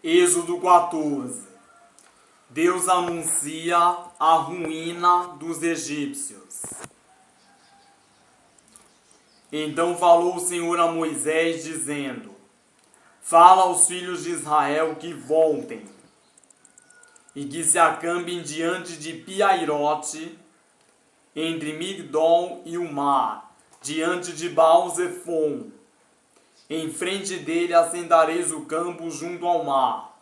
Êxodo 14. Deus anuncia a ruína dos egípcios. Então falou o Senhor a Moisés, dizendo: Fala aos filhos de Israel que voltem e que se acampem diante de Piairote, entre Migdol e o mar, diante de Baal-Zefon. Em frente dele assentareis o campo junto ao mar.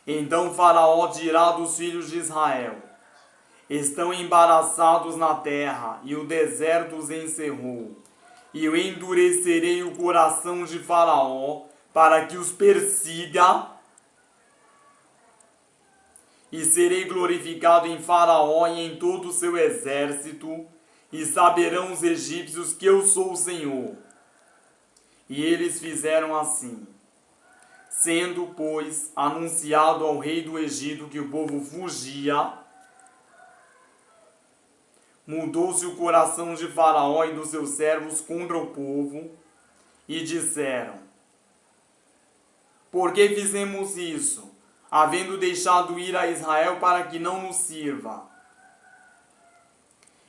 Então Faraó dirá dos filhos de Israel: Estão embaraçados na terra, e o deserto os encerrou. E eu endurecerei o coração de Faraó, para que os persiga, e serei glorificado em Faraó e em todo o seu exército, e saberão os egípcios que eu sou o Senhor. E eles fizeram assim. Sendo, pois, anunciado ao rei do Egito que o povo fugia, mudou-se o coração de Faraó e dos seus servos contra o povo, e disseram: Por que fizemos isso, havendo deixado ir a Israel para que não nos sirva?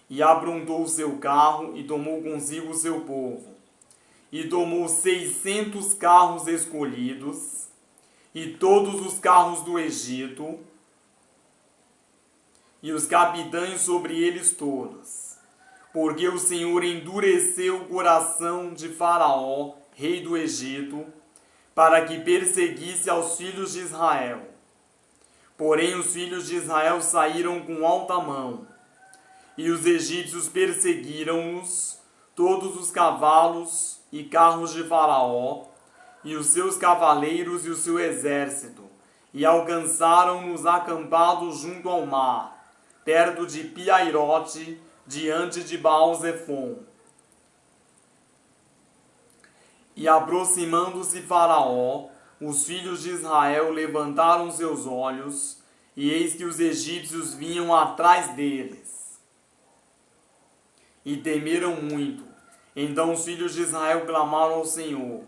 E aprontou o seu carro e tomou consigo o seu povo. E tomou 600 carros escolhidos, e todos os carros do Egito, e os capitães sobre eles todos. Porque o Senhor endureceu o coração de Faraó, rei do Egito, para que perseguisse aos filhos de Israel. Porém os filhos de Israel saíram com alta mão, e os egípcios perseguiram-nos, todos os cavalos e carros de Faraó, e os seus cavaleiros e o seu exército, e alcançaram-nos acampados junto ao mar, perto de Piairote, diante de Baal-Zefon. E aproximando-se Faraó, os filhos de Israel levantaram seus olhos, e eis que os egípcios vinham atrás deles. E temeram muito. Então os filhos de Israel clamaram ao Senhor,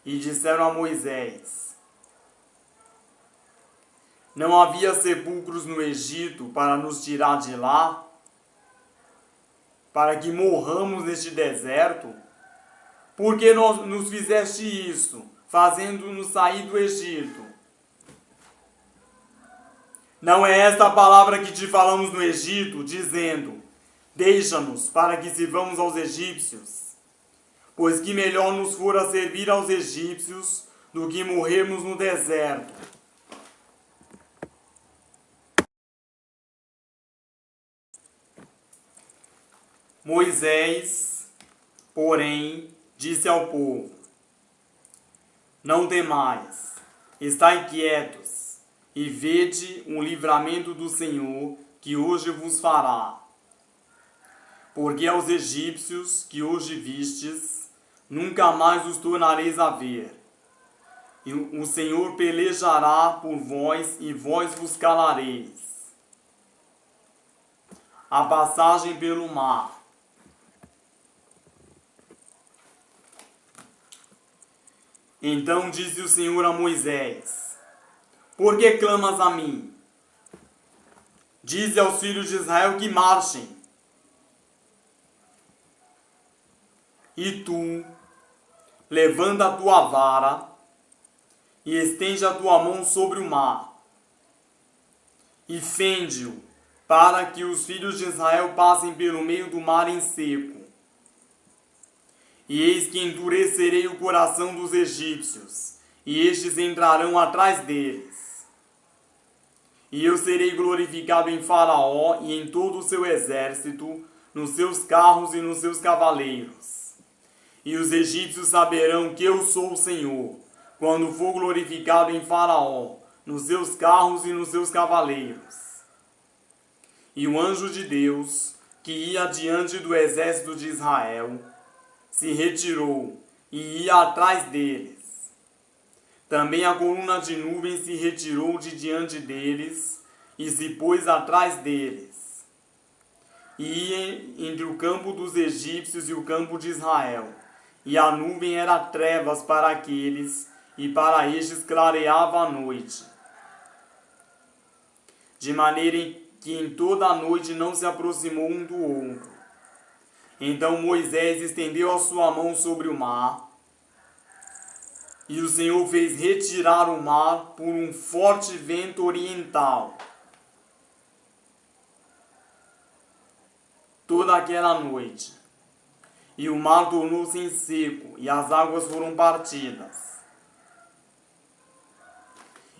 e disseram a Moisés: Não havia sepulcros no Egito para nos tirar de lá, para que morramos neste deserto? Por que nos fizeste isso, fazendo-nos sair do Egito? Não é esta a palavra que te falamos no Egito, dizendo: Deixa-nos, para que sirvamos aos egípcios? Pois que melhor nos fora servir aos egípcios do que morrermos no deserto. Moisés, porém, disse ao povo: Não temais, estai quietos, e vede o livramento do Senhor que hoje vos fará. Porque aos egípcios que hoje vistes, nunca mais os tornareis a ver. E o Senhor pelejará por vós, e vós vos calareis. A passagem pelo mar. Então disse o Senhor a Moisés: Por que clamas a mim? Dize aos filhos de Israel que marchem. E tu, levanta a tua vara e estende a tua mão sobre o mar, e fende-o, para que os filhos de Israel passem pelo meio do mar em seco. E eis que endurecerei o coração dos egípcios, e estes entrarão atrás deles. E eu serei glorificado em Faraó e em todo o seu exército, nos seus carros e nos seus cavaleiros. E os egípcios saberão que eu sou o Senhor, quando for glorificado em Faraó, nos seus carros e nos seus cavaleiros. E o anjo de Deus, que ia diante do exército de Israel, se retirou e ia atrás deles. Também a coluna de nuvem se retirou de diante deles e se pôs atrás deles. E ia entre o campo dos egípcios e o campo de Israel. E a nuvem era trevas para aqueles, e para estes clareava a noite, de maneira que em toda a noite não se aproximou um do outro. Então Moisés estendeu a sua mão sobre o mar, e o Senhor fez retirar o mar por um forte vento oriental. Toda aquela noite, e o mar tornou-se em seco, e as águas foram partidas.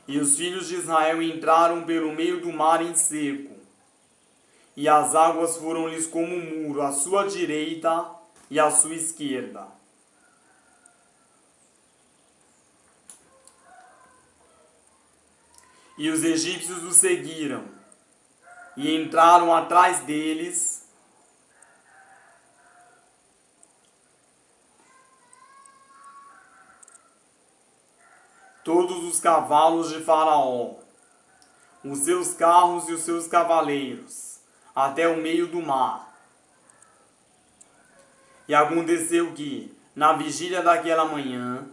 E os filhos de Israel entraram pelo meio do mar em seco, e as águas foram-lhes como um muro à sua direita e à sua esquerda. E os egípcios os seguiram, e entraram atrás deles, todos os cavalos de Faraó, os seus carros e os seus cavaleiros, até o meio do mar. E aconteceu que, na vigília daquela manhã,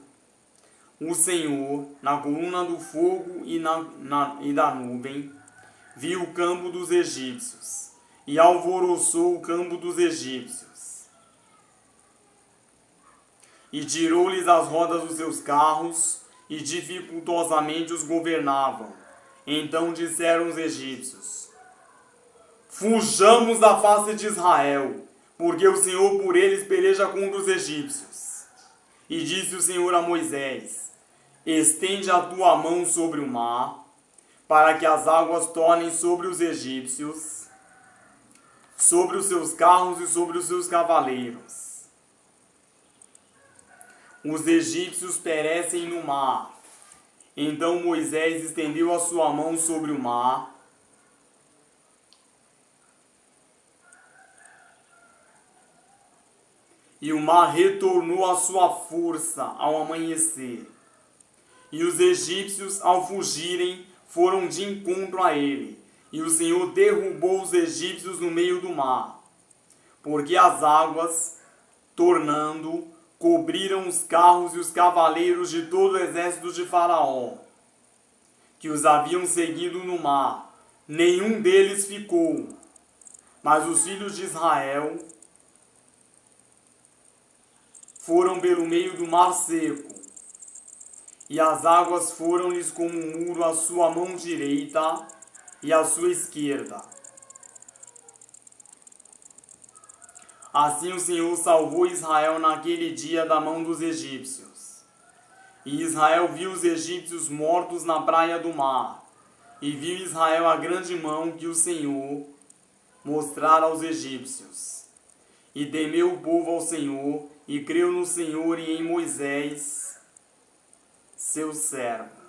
o Senhor, na coluna do fogo e da nuvem, viu o campo dos egípcios, e alvoroçou o campo dos egípcios. E tirou-lhes as rodas dos seus carros, e dificultosamente os governavam. Então disseram os egípcios: fujamos da face de Israel, porque o Senhor por eles peleja contra os egípcios. E disse o Senhor a Moisés: estende a tua mão sobre o mar, para que as águas tornem sobre os egípcios, sobre os seus carros e sobre os seus cavaleiros. Os egípcios perecem no mar. Então Moisés estendeu a sua mão sobre o mar, e o mar retornou à sua força ao amanhecer. E os egípcios, ao fugirem, foram de encontro a ele. E o Senhor derrubou os egípcios no meio do mar, porque as águas, tornando, cobriram os carros e os cavaleiros de todo o exército de Faraó, que os haviam seguido no mar. Nenhum deles ficou, mas os filhos de Israel foram pelo meio do mar seco, e as águas foram-lhes como um muro à sua mão direita e à sua esquerda. Assim o Senhor salvou Israel naquele dia da mão dos egípcios. E Israel viu os egípcios mortos na praia do mar, e viu Israel a grande mão que o Senhor mostrara aos egípcios. E temeu o povo ao Senhor, e creu no Senhor e em Moisés, seu servo.